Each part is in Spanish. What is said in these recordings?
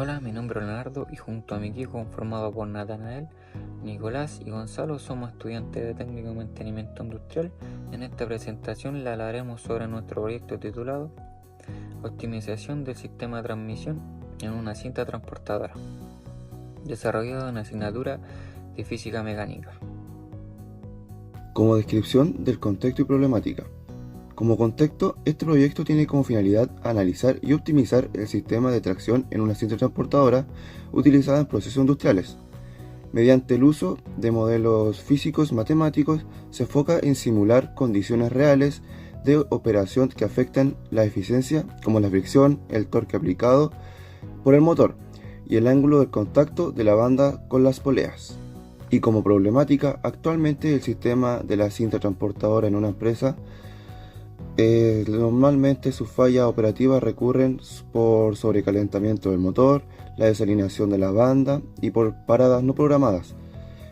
Hola, mi nombre es Leonardo y junto a mi equipo conformado por Natanael, Nicolás y Gonzalo somos estudiantes de Técnico en Mantenimiento Industrial. En esta presentación le hablaremos sobre nuestro proyecto titulado Optimización del sistema de transmisión en una cinta transportadora, desarrollado en la asignatura de Física Mecánica. Como descripción del contexto y problemática. Como contexto, este proyecto tiene como finalidad analizar y optimizar el sistema de tracción en una cinta transportadora utilizada en procesos industriales. Mediante el uso de modelos físicos matemáticos, se enfoca en simular condiciones reales de operación que afectan la eficiencia, como la fricción, el torque aplicado por el motor y el ángulo de contacto de la banda con las poleas. Y como problemática, actualmente el sistema de la cinta transportadora en una empresa normalmente sus fallas operativas recurren por sobrecalentamiento del motor, la desalineación de la banda y por paradas no programadas.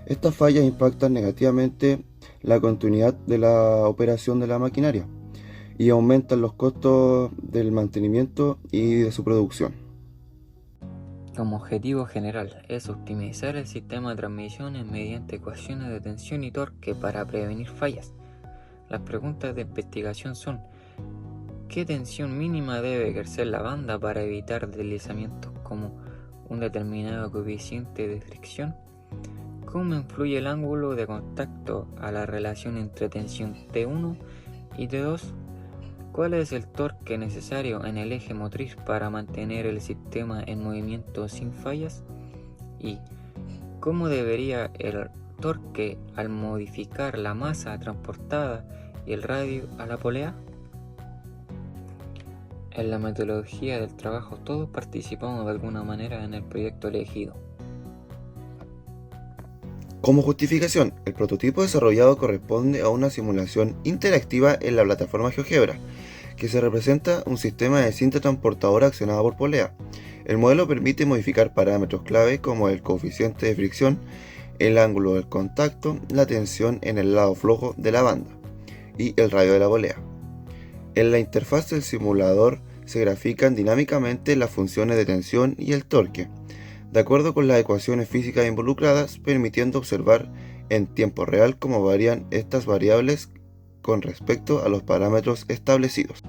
Estas fallas impactan negativamente la continuidad de la operación de la maquinaria y aumentan los costos del mantenimiento y de su producción. Como objetivo general es optimizar el sistema de transmisiones mediante ecuaciones de tensión y torque para prevenir fallas. Las preguntas de investigación son: ¿qué tensión mínima debe ejercer la banda para evitar deslizamientos como un determinado coeficiente de fricción? ¿Cómo influye el ángulo de contacto a la relación entre tensión T1 y T2? ¿Cuál es el torque necesario en el eje motriz para mantener el sistema en movimiento sin fallas? ¿Y cómo debería el torque al modificar la masa transportada y el radio a la polea? En la metodología del trabajo todos participamos de alguna manera en el proyecto elegido. Como justificación, el prototipo desarrollado corresponde a una simulación interactiva en la plataforma GeoGebra, que se representa un sistema de cinta transportadora accionada por polea. El modelo permite modificar parámetros clave como el coeficiente de fricción, el ángulo del contacto, la tensión en el lado flojo de la banda y el radio de la polea. En la interfaz del simulador se grafican dinámicamente las funciones de tensión y el torque, de acuerdo con las ecuaciones físicas involucradas, permitiendo observar en tiempo real cómo varían estas variables con respecto a los parámetros establecidos.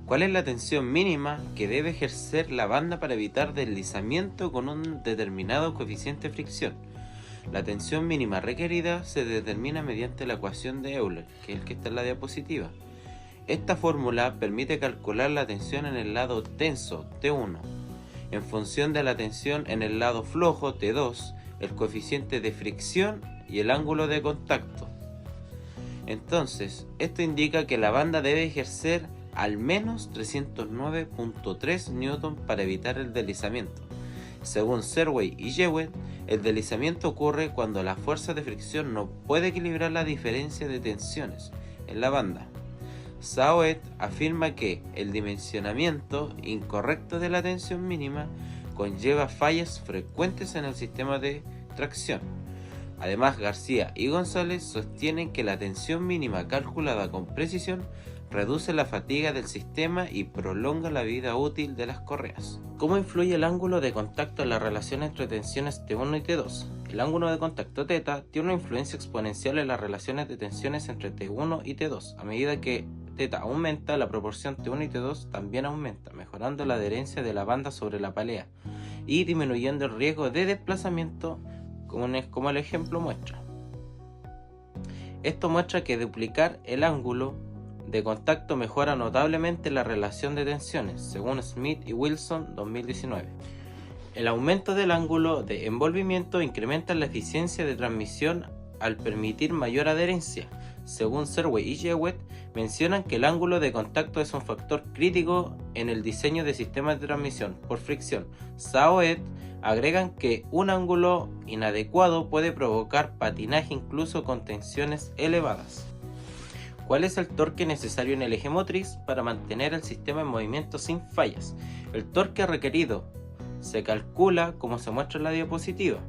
¿Cuál es la tensión mínima que debe ejercer la banda para evitar deslizamiento con un determinado coeficiente de fricción? La tensión mínima requerida se determina mediante la ecuación de Euler, que es el que está en la diapositiva. Esta fórmula permite calcular la tensión en el lado tenso, T1, en función de la tensión en el lado flojo, T2, el coeficiente de fricción y el ángulo de contacto. Entonces, esto indica que la banda debe ejercer al menos 309.3 Newton para evitar el deslizamiento. Según Serway y Jewett, el deslizamiento ocurre cuando la fuerza de fricción no puede equilibrar la diferencia de tensiones en la banda. Saoet afirma que el dimensionamiento incorrecto de la tensión mínima conlleva fallas frecuentes en el sistema de tracción. Además, García y González sostienen que la tensión mínima calculada con precisión reduce la fatiga del sistema y prolonga la vida útil de las correas. ¿Cómo influye el ángulo de contacto en la relación entre tensiones T1 y T2? El ángulo de contacto θ tiene una influencia exponencial en las relaciones de tensiones entre T1 y T2. A medida que θ aumenta, la proporción T1 y T2 también aumenta, mejorando la adherencia de la banda sobre la polea y disminuyendo el riesgo de desplazamiento, como el ejemplo muestra. Esto muestra que duplicar el ángulo de contacto mejora notablemente la relación de tensiones, según Smith y Wilson 2019. El aumento del ángulo de envolvimiento incrementa la eficiencia de transmisión al permitir mayor adherencia. Según Serway y Jewett, mencionan que el ángulo de contacto es un factor crítico en el diseño de sistemas de transmisión por fricción. Saoet agregan que un ángulo inadecuado puede provocar patinaje incluso con tensiones elevadas. ¿Cuál es el torque necesario en el eje motriz para mantener el sistema en movimiento sin fallas? El torque requerido se calcula como se muestra en la diapositiva.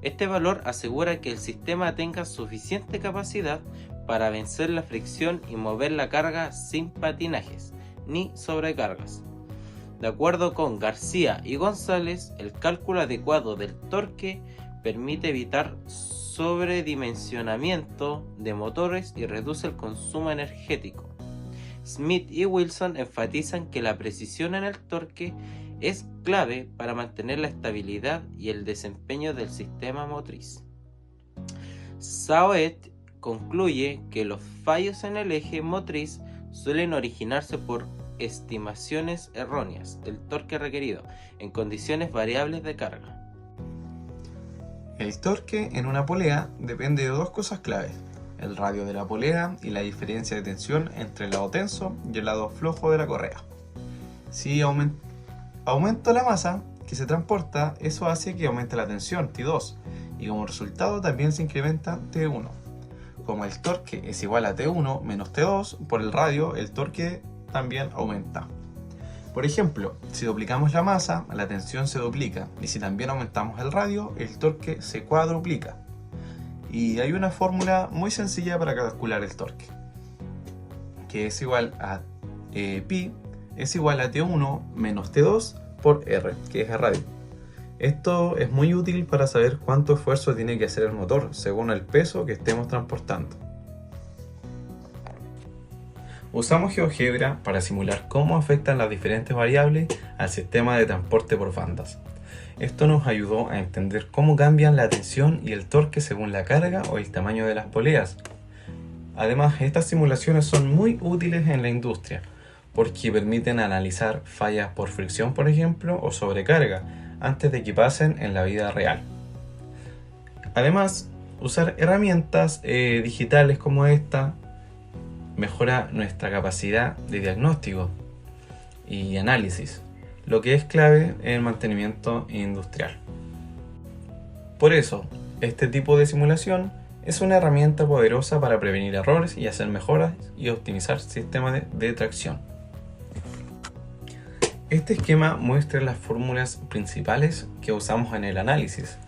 Este valor asegura que el sistema tenga suficiente capacidad para vencer la fricción y mover la carga sin patinajes ni sobrecargas. De acuerdo con García y González, el cálculo adecuado del torque permite evitar sobredimensionamiento de motores y reduce el consumo energético. Smith y Wilson enfatizan que la precisión en el torque es clave para mantener la estabilidad y el desempeño del sistema motriz. Saoet concluye que los fallos en el eje motriz suelen originarse por estimaciones erróneas del torque requerido en condiciones variables de carga. El torque en una polea depende de dos cosas claves: el radio de la polea y la diferencia de tensión entre el lado tenso y el lado flojo de la correa. Si aumento la masa que se transporta, eso hace que aumente la tensión T2 y como resultado también se incrementa T1. Como el torque es igual a T1 menos T2, por el radio el torque también aumenta. Por ejemplo, si duplicamos la masa, la tensión se duplica, y si también aumentamos el radio, el torque se cuadruplica. Y hay una fórmula muy sencilla para calcular el torque, que es igual a pi es igual a T1 menos T2 por R, que es el radio. Esto es muy útil para saber cuánto esfuerzo tiene que hacer el motor según el peso que estemos transportando. Usamos GeoGebra para simular cómo afectan las diferentes variables al sistema de transporte por bandas. Esto nos ayudó a entender cómo cambian la tensión y el torque según la carga o el tamaño de las poleas. Además, estas simulaciones son muy útiles en la industria porque permiten analizar fallas por fricción, por ejemplo, o sobrecarga antes de que pasen en la vida real. Además, usar herramientas digitales como esta mejora nuestra capacidad de diagnóstico y análisis, lo que es clave en el mantenimiento industrial. Por eso, este tipo de simulación es una herramienta poderosa para prevenir errores y hacer mejoras y optimizar sistemas de tracción. Este esquema muestra las fórmulas principales que usamos en el análisis.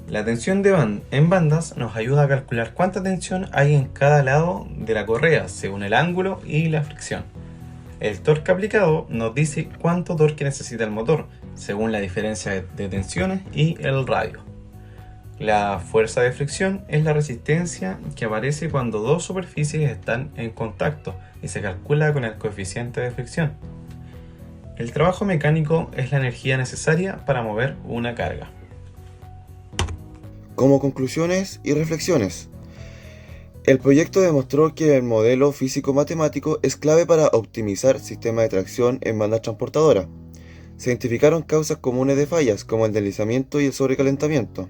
La tensión en bandas nos ayuda a calcular cuánta tensión hay en cada lado de la correa según el ángulo y la fricción. El torque aplicado nos dice cuánto torque necesita el motor según la diferencia de tensiones y el radio. La fuerza de fricción es la resistencia que aparece cuando dos superficies están en contacto y se calcula con el coeficiente de fricción. El trabajo mecánico es la energía necesaria para mover una carga. Como conclusiones y reflexiones, el proyecto demostró que el modelo físico-matemático es clave para optimizar sistemas de tracción en bandas transportadoras. Se identificaron causas comunes de fallas como el deslizamiento y el sobrecalentamiento.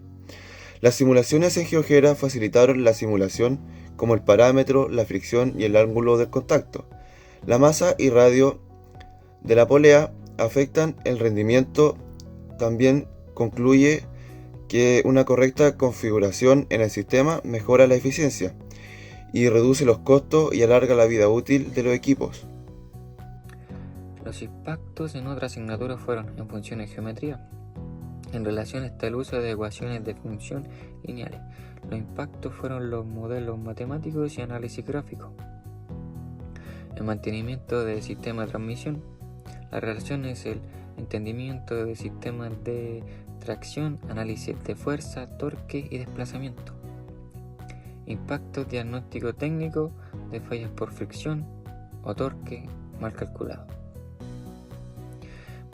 Las simulaciones en GeoGebra facilitaron la simulación como el parámetro, la fricción y el ángulo del contacto. La masa y radio de la polea afectan el rendimiento. También concluye que una correcta configuración en el sistema mejora la eficiencia y reduce los costos y alarga la vida útil de los equipos. Los impactos en otra asignatura fueron en función de geometría. En relación está el uso de ecuaciones de función lineales. Los impactos fueron los modelos matemáticos y análisis gráfico. El mantenimiento del sistema de transmisión. La relación es el entendimiento de sistemas de tracción, análisis de fuerza, torque y desplazamiento. Impacto diagnóstico técnico de fallas por fricción o torque mal calculado.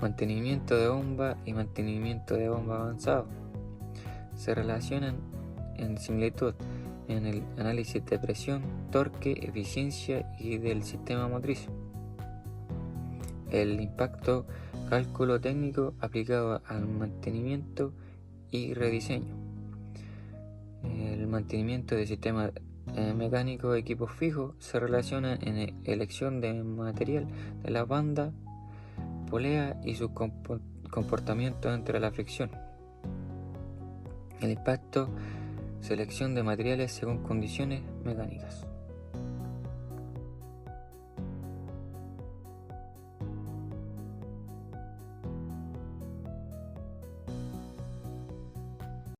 Mantenimiento de bomba y mantenimiento de bomba avanzado. Se relacionan en similitud en el análisis de presión, torque, eficiencia y del sistema motriz. El impacto cálculo técnico aplicado al mantenimiento y rediseño. El mantenimiento de sistemas mecánicos de equipos fijos se relaciona en elección de material de la banda, polea y su comportamiento entre la fricción. El impacto, selección de materiales según condiciones mecánicas.